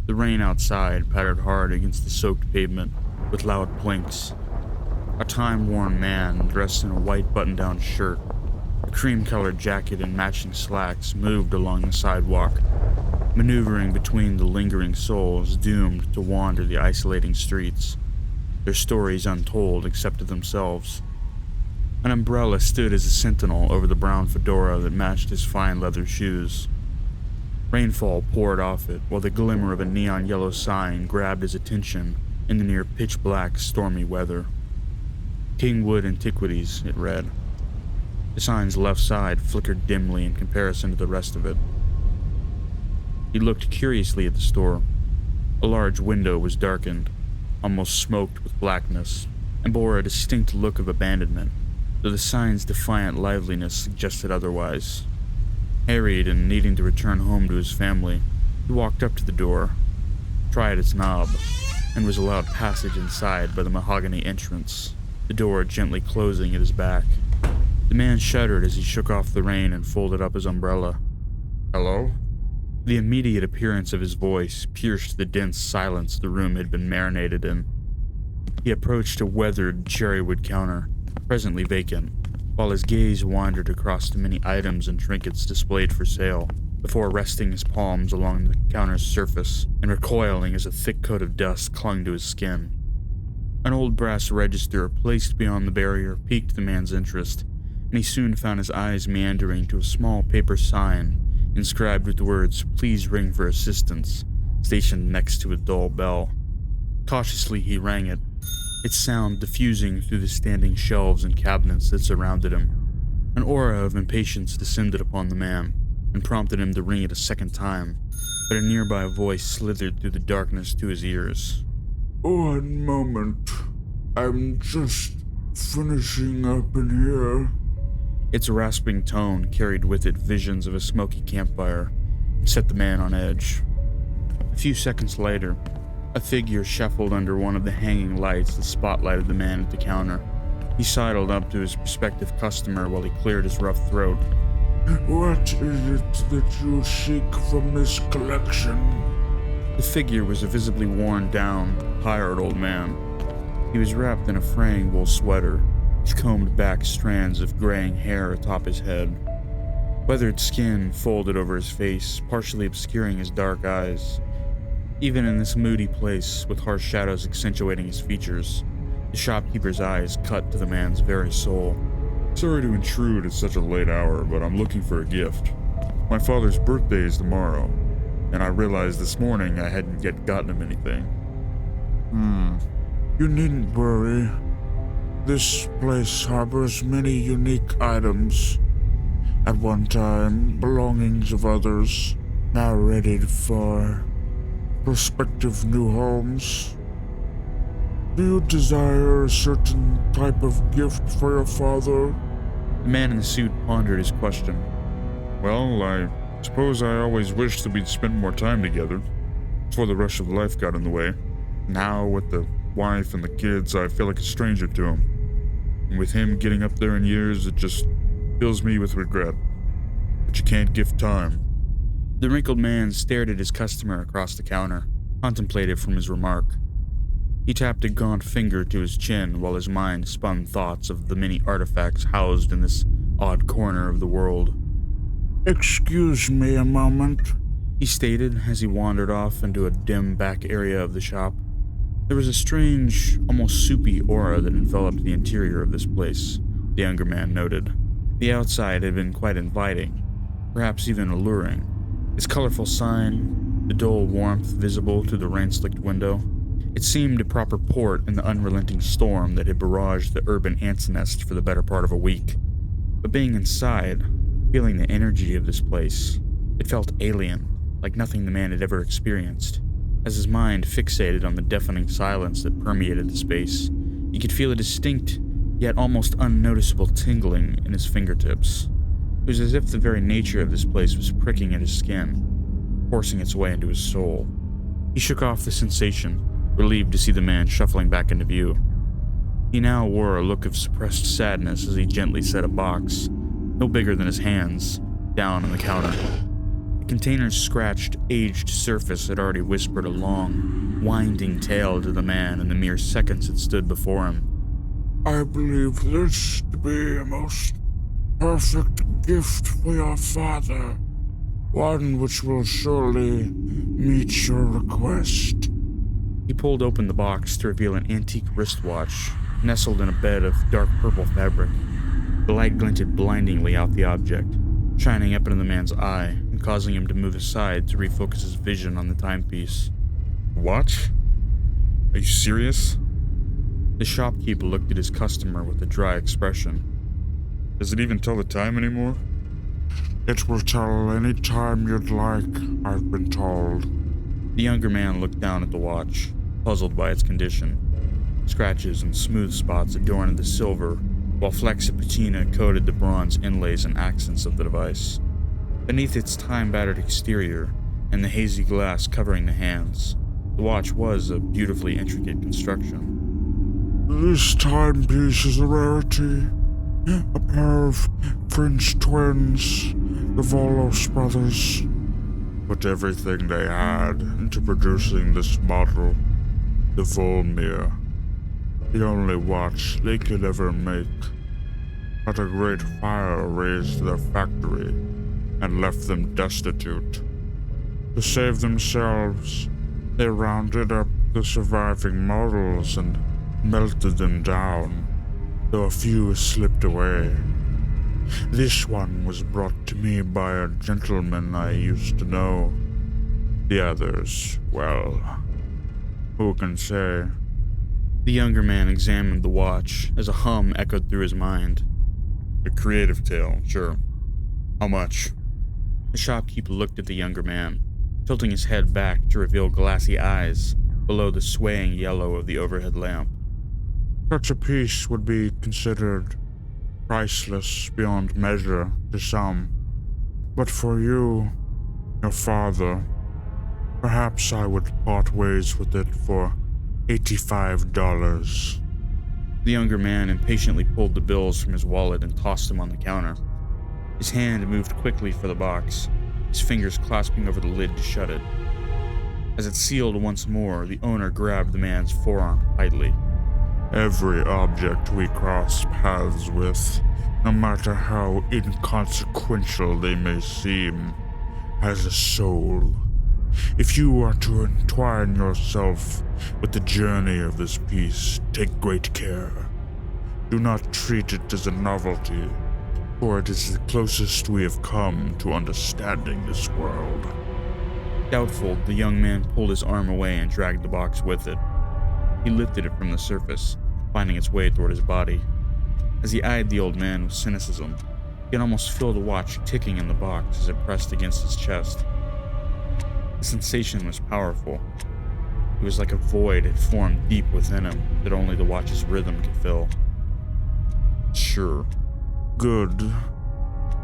The rain outside pattered hard against the soaked pavement with loud plinks. A time-worn man dressed in a white button-down shirt, a cream-colored jacket and matching slacks moved along the sidewalk, maneuvering between the lingering souls doomed to wander the isolating streets, their stories untold except to themselves. An umbrella stood as a sentinel over the brown fedora that matched his fine leather shoes. Rainfall poured off it, while the glimmer of a neon yellow sign grabbed his attention in the near pitch-black stormy weather. Kingwood Antiquities, it read. The sign's left side flickered dimly in comparison to the rest of it. He looked curiously at the store. A large window was darkened, almost smoked with blackness, and bore a distinct look of abandonment, though the sign's defiant liveliness suggested otherwise. Harried and needing to return home to his family, he walked up to the door, tried its knob, and was allowed passage inside by the mahogany entrance, the door gently closing at his back. The man shuddered as he shook off the rain and folded up his umbrella. "Hello?" The immediate appearance of his voice pierced the dense silence the room had been marinated in. He approached a weathered cherrywood counter, presently vacant, while his gaze wandered across the many items and trinkets displayed for sale, before resting his palms along the counter's surface and recoiling as a thick coat of dust clung to his skin. An old brass register placed beyond the barrier piqued the man's interest, and he soon found his eyes meandering to a small paper sign inscribed with the words, "Please ring for assistance," stationed next to a dull bell. Cautiously he rang it, its sound diffusing through the standing shelves and cabinets that surrounded him. An aura of impatience descended upon the man, and prompted him to ring it a second time, but a nearby voice slithered through the darkness to his ears. "One moment. I'm just finishing up in here." Its rasping tone carried with it visions of a smoky campfire and set the man on edge. A few seconds later, a figure shuffled under one of the hanging lights that spotlighted the man at the counter. He sidled up to his prospective customer while he cleared his rough throat. "What is it that you seek from this collection?" The figure was a visibly worn down, tired old man. He was wrapped in a fraying wool sweater, with combed back strands of graying hair atop his head. Weathered skin folded over his face, partially obscuring his dark eyes. Even in this moody place, with harsh shadows accentuating his features, the shopkeeper's eyes cut to the man's very soul. "Sorry to intrude at such a late hour, but I'm looking for a gift. My father's birthday is tomorrow, and I realized this morning I hadn't yet gotten him anything." You needn't worry. This place harbors many unique items. At one time, belongings of others, now readied for prospective new homes. Do you desire a certain type of gift for your father?" The man in the suit pondered his question. "Well, I suppose I always wished that we'd spend more time together, before the rush of life got in the way. Now, with the wife and the kids, I feel like a stranger to him. And with him getting up there in years, it just fills me with regret. But you can't give time." The wrinkled man stared at his customer across the counter, contemplative from his remark. He tapped a gaunt finger to his chin while his mind spun thoughts of the many artifacts housed in this odd corner of the world. "Excuse me a moment," he stated as he wandered off into a dim back area of the shop. There was a strange, almost soupy aura that enveloped the interior of this place, the younger man noted. The outside had been quite inviting, perhaps even alluring. Its colorful sign, the dull warmth visible through the rain-slicked window. It seemed a proper port in the unrelenting storm that had barraged the urban ants' nest for the better part of a week. But being inside, feeling the energy of this place, it felt alien, like nothing the man had ever experienced. As his mind fixated on the deafening silence that permeated the space, he could feel a distinct, yet almost unnoticeable tingling in his fingertips. It was as if the very nature of this place was pricking at his skin, forcing its way into his soul. He shook off the sensation, relieved to see the man shuffling back into view. He now wore a look of suppressed sadness as he gently set a box, no bigger than his hands, down on the counter. The container's scratched, aged surface had already whispered a long, winding tale to the man in the mere seconds it stood before him. I believe this to be a most perfect gift for your father, one which will surely meet your request. He pulled open the box to reveal an antique wristwatch, nestled in a bed of dark purple fabric. The light glinted blindingly out the object, shining up into the man's eye and causing him to move aside to refocus his vision on the timepiece. What? Are you serious? The shopkeeper looked at his customer with a dry expression. Does it even tell the time anymore? It will tell any time you'd like, I've been told. The younger man looked down at the watch, puzzled by its condition. Scratches and smooth spots adorned the silver, while flecks of patina coated the bronze inlays and accents of the device. Beneath its time-battered exterior, and the hazy glass covering the hands, the watch was a beautifully intricate construction. This timepiece is a rarity. A pair of French twins, the Volos brothers, put everything they had into producing this model, the Volmir, the only watch they could ever make. But a great fire razed their factory and left them destitute. To save themselves, they rounded up the surviving models and melted them down, though a few slipped away. This one was brought to me by a gentleman I used to know. The others, well, who can say? The younger man examined the watch as a hum echoed through his mind. A creative tale, sure. How much? The shopkeeper looked at the younger man, tilting his head back to reveal glassy eyes below the swaying yellow of the overhead lamp. Such a piece would be considered priceless beyond measure to some. But for you, your father, perhaps I would part ways with it for $85. The younger man impatiently pulled the bills from his wallet and tossed them on the counter. His hand moved quickly for the box, his fingers clasping over the lid to shut it. As it sealed once more, the owner grabbed the man's forearm tightly. Every object we cross paths with, no matter how inconsequential they may seem, has a soul. If you are to entwine yourself with the journey of this piece, take great care. Do not treat it as a novelty, for it is the closest we have come to understanding this world. Doubtful, the young man pulled his arm away and dragged the box with it. He lifted it from the surface, finding its way toward his body. As he eyed the old man with cynicism, he could almost feel the watch ticking in the box as it pressed against his chest. The sensation was powerful. It was like a void had formed deep within him that only the watch's rhythm could fill. Sure. Good.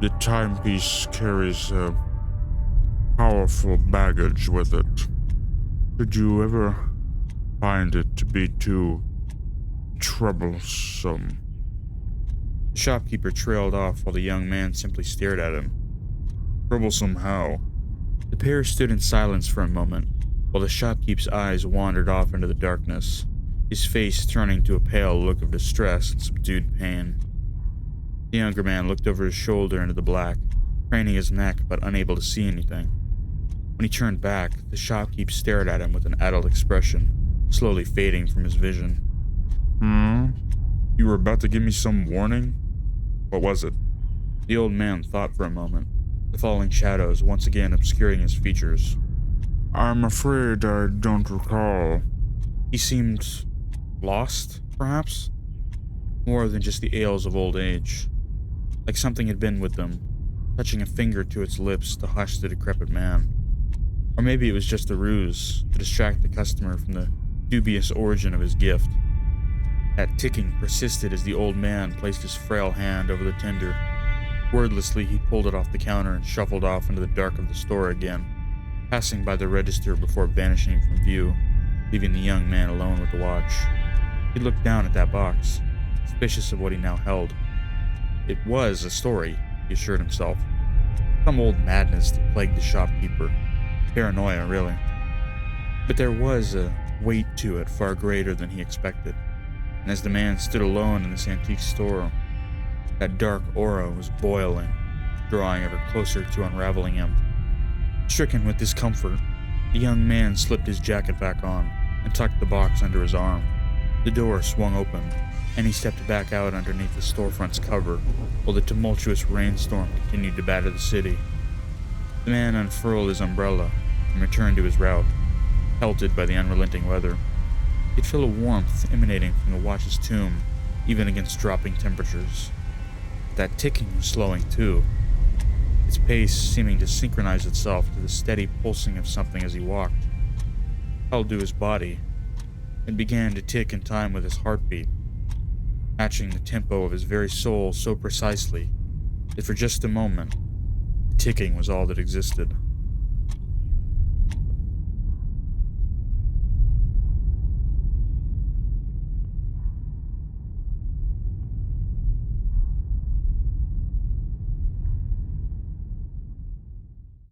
The timepiece carries a powerful baggage with it. Could you ever find it to be too troublesome? The shopkeeper trailed off while the young man simply stared at him. Troublesome how? The pair stood in silence for a moment, while the shopkeeper's eyes wandered off into the darkness, his face turning to a pale look of distress and subdued pain. The younger man looked over his shoulder into the black, craning his neck but unable to see anything. When he turned back, the shopkeeper stared at him with an addled expression, slowly fading from his vision. You were about to give me some warning? What was it? The old man thought for a moment, the falling shadows once again obscuring his features. I'm afraid I don't recall. He seemed lost, perhaps? More than just the ails of old age. Like something had been with them, touching a finger to its lips to hush the decrepit man. Or maybe it was just a ruse to distract the customer from the dubious origin of his gift. That ticking persisted as the old man placed his frail hand over the tender. Wordlessly, he pulled it off the counter and shuffled off into the dark of the store again, passing by the register before vanishing from view, leaving the young man alone with the watch. He looked down at that box, suspicious of what he now held. It was a story, he assured himself, Some old madness that plagued the shopkeeper. Paranoia, really. But there was a weight to it far greater than he expected. And as the man stood alone in this antique store, that dark aura was boiling, drawing ever closer to unraveling him. Stricken with discomfort, the young man slipped his jacket back on and tucked the box under his arm. The door swung open, and he stepped back out underneath the storefront's cover while the tumultuous rainstorm continued to batter the city. The man unfurled his umbrella and returned to his route, pelted by the unrelenting weather. He could feel a warmth emanating from the watch's tomb, even against dropping temperatures. That ticking was slowing too, its pace seeming to synchronize itself to the steady pulsing of something as he walked. Held to his body, and began to tick in time with his heartbeat, matching the tempo of his very soul so precisely that for just a moment, the ticking was all that existed.